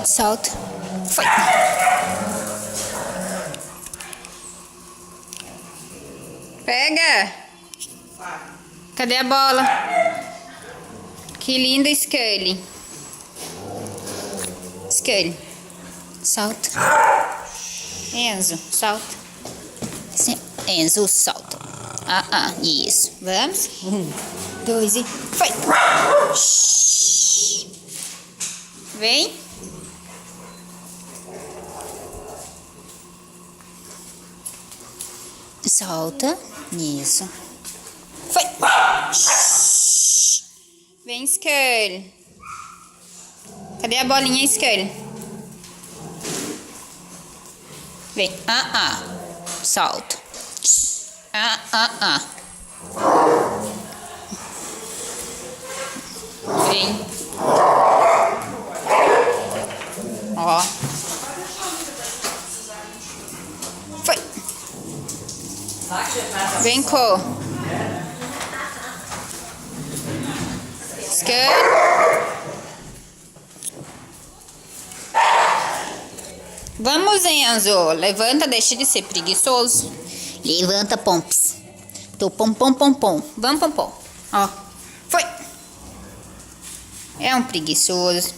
Solta. Foi. Pega. Cadê a bola? Que lindo, Scully. Scully. Solta. Enzo, solta. Sim. Enzo, solta. Isso. Vamos. 1, 2 e foi. Vem. Solta. Isso. Foi. Vem, Scully. Cadê a bolinha, Scully? Vem. Solta. Vem. Ó. Foi. Vem, Cô. Vamos, Enzo. Levanta, deixa de ser preguiçoso. Levanta, Pomps. Tô pom. Vamos, pom. Ó. Foi. É um preguiçoso.